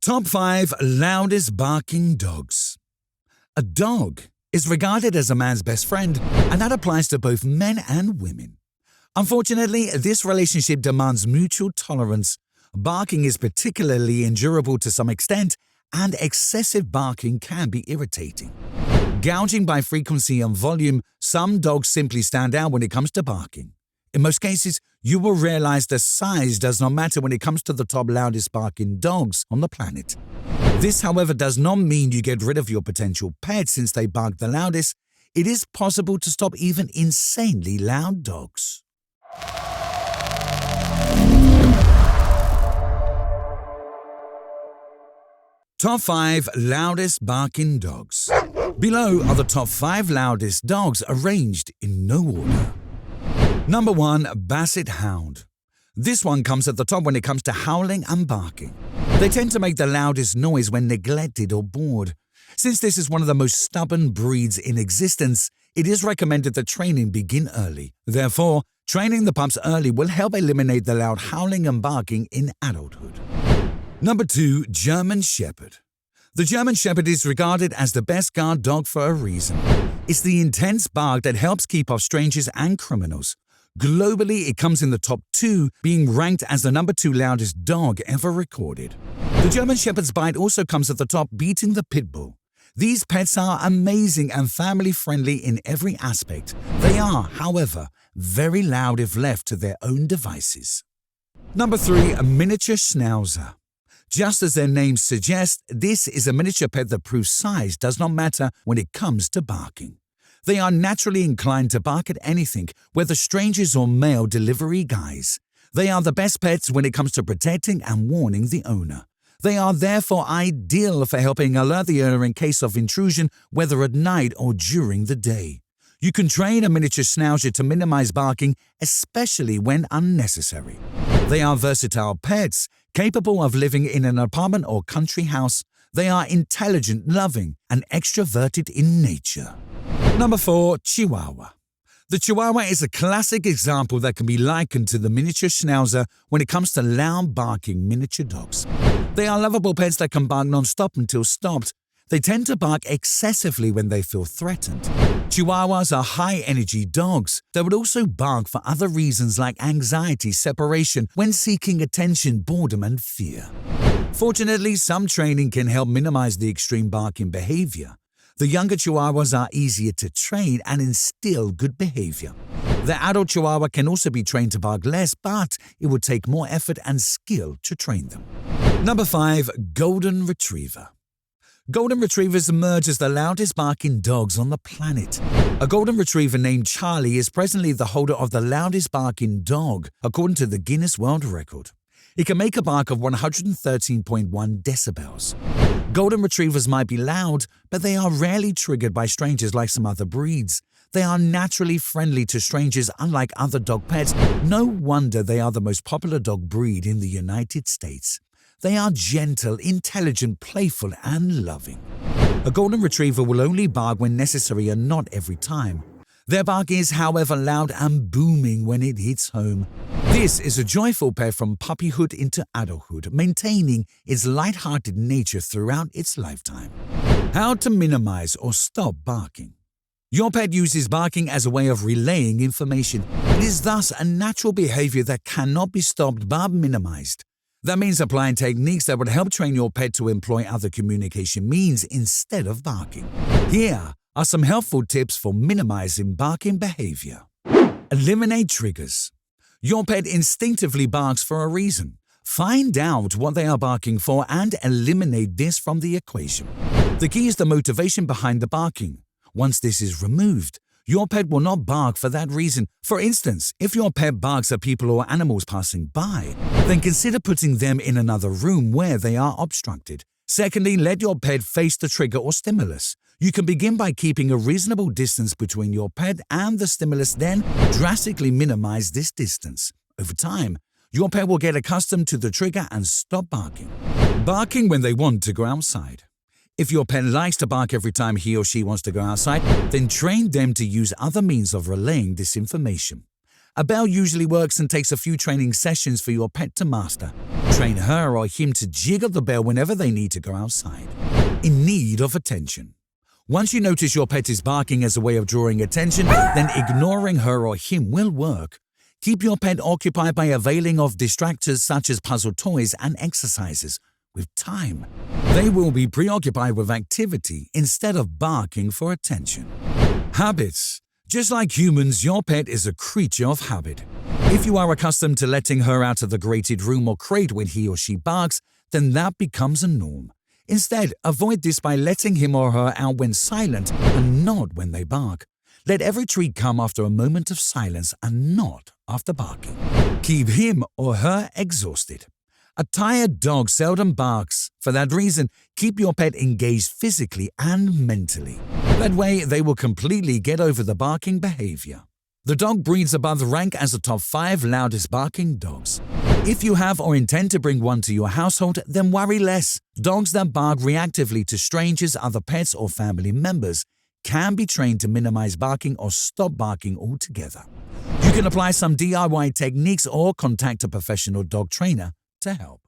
Top 5 Loudest Barking Dogs. A dog is regarded as a man's best friend, and that applies to both men and women. Unfortunately, this relationship demands mutual tolerance. Barking is particularly endurable to some extent, and excessive barking can be irritating. Gouging by frequency and volume, some dogs simply stand out when it comes to barking. In most cases, you will realize the size does not matter when it comes to the top loudest barking dogs on the planet. This, however, does not mean you get rid of your potential pet since they bark the loudest. It is possible to stop even insanely loud dogs. Top 5 Loudest Barking Dogs. Below are the top 5 loudest dogs arranged in no order. Number 1. Basset Hound. This one comes at the top when it comes to howling and barking. They tend to make the loudest noise when neglected or bored. Since this is one of the most stubborn breeds in existence, it is recommended that training begin early. Therefore, training the pups early will help eliminate the loud howling and barking in adulthood. Number 2. German Shepherd. The German Shepherd is regarded as the best guard dog for a reason. It's the intense bark that helps keep off strangers and criminals. Globally, it comes in the top 2, being ranked as the number 2 loudest dog ever recorded. The German Shepherd's bite also comes at the top, beating the pit bull. These pets are amazing and family-friendly in every aspect. They are, however, very loud if left to their own devices. Number 3. A miniature Schnauzer. Just as their name suggests, this is a miniature pet that proves size does not matter when it comes to barking. They are naturally inclined to bark at anything, whether strangers or mail delivery guys. They are the best pets when it comes to protecting and warning the owner. They are therefore ideal for helping alert the owner in case of intrusion, whether at night or during the day. You can train a miniature Schnauzer to minimize barking, especially when unnecessary. They are versatile pets, capable of living in an apartment or country house. They are intelligent, loving, and extroverted in nature. Number 4. Chihuahua. The Chihuahua is a classic example that can be likened to the miniature Schnauzer when it comes to loud barking miniature dogs. They are lovable pets that can bark non-stop until stopped. They tend to bark excessively when they feel threatened. Chihuahuas are high-energy dogs that would also bark for other reasons like anxiety, separation, when seeking attention, boredom, and fear. Fortunately, some training can help minimize the extreme barking behavior. The younger Chihuahuas are easier to train and instill good behavior. The adult Chihuahua can also be trained to bark less, but it would take more effort and skill to train them. Number 5. Golden Retriever. Golden Retrievers emerge as the loudest barking dogs on the planet. A Golden Retriever named Charlie is presently the holder of the loudest barking dog, according to the Guinness World Record. It can make a bark of 113.1 decibels. Golden Retrievers might be loud, but they are rarely triggered by strangers like some other breeds. They are naturally friendly to strangers, unlike other dog pets. No wonder they are the most popular dog breed in the United States. They are gentle, intelligent, playful, and loving. A Golden Retriever will only bark when necessary and not every time. Their bark is, however, loud and booming when it hits home. This is a joyful pet from puppyhood into adulthood, maintaining its light-hearted nature throughout its lifetime. How to minimize or stop barking. Your pet uses barking as a way of relaying information. It is thus a natural behavior that cannot be stopped but minimized. That means applying techniques that would help train your pet to employ other communication means instead of barking. Here are some helpful tips for minimizing barking behavior. Eliminate triggers. Your pet instinctively barks for a reason. Find out what they are barking for and eliminate this from the equation. The key is the motivation behind the barking. Once this is removed, your pet will not bark for that reason. For instance, if your pet barks at people or animals passing by, then consider putting them in another room where they are obstructed. Secondly, let your pet face the trigger or stimulus. You can begin by keeping a reasonable distance between your pet and the stimulus, then drastically minimize this distance. Over time, your pet will get accustomed to the trigger and stop barking. Barking when they want to go outside. If your pet likes to bark every time he or she wants to go outside, then train them to use other means of relaying this information. A bell usually works and takes a few training sessions for your pet to master. Train her or him to jiggle the bell whenever they need to go outside. In need of attention. Once you notice your pet is barking as a way of drawing attention, then ignoring her or him will work. Keep your pet occupied by availing of distractors such as puzzle toys and exercises. With time, they will be preoccupied with activity instead of barking for attention. Habits. Just like humans, your pet is a creature of habit. If you are accustomed to letting her out of the grated room or crate when he or she barks, then that becomes a norm. Instead, avoid this by letting him or her out when silent and not when they bark. Let every treat come after a moment of silence and not after barking. Keep him or her exhausted. A tired dog seldom barks. For that reason, keep your pet engaged physically and mentally. That way, they will completely get over the barking behavior. The dog breeds above rank as the top 5 loudest barking dogs. If you have or intend to bring one to your household, then worry less. Dogs that bark reactively to strangers, other pets, or family members can be trained to minimize barking or stop barking altogether. You can apply some DIY techniques or contact a professional dog trainer to help.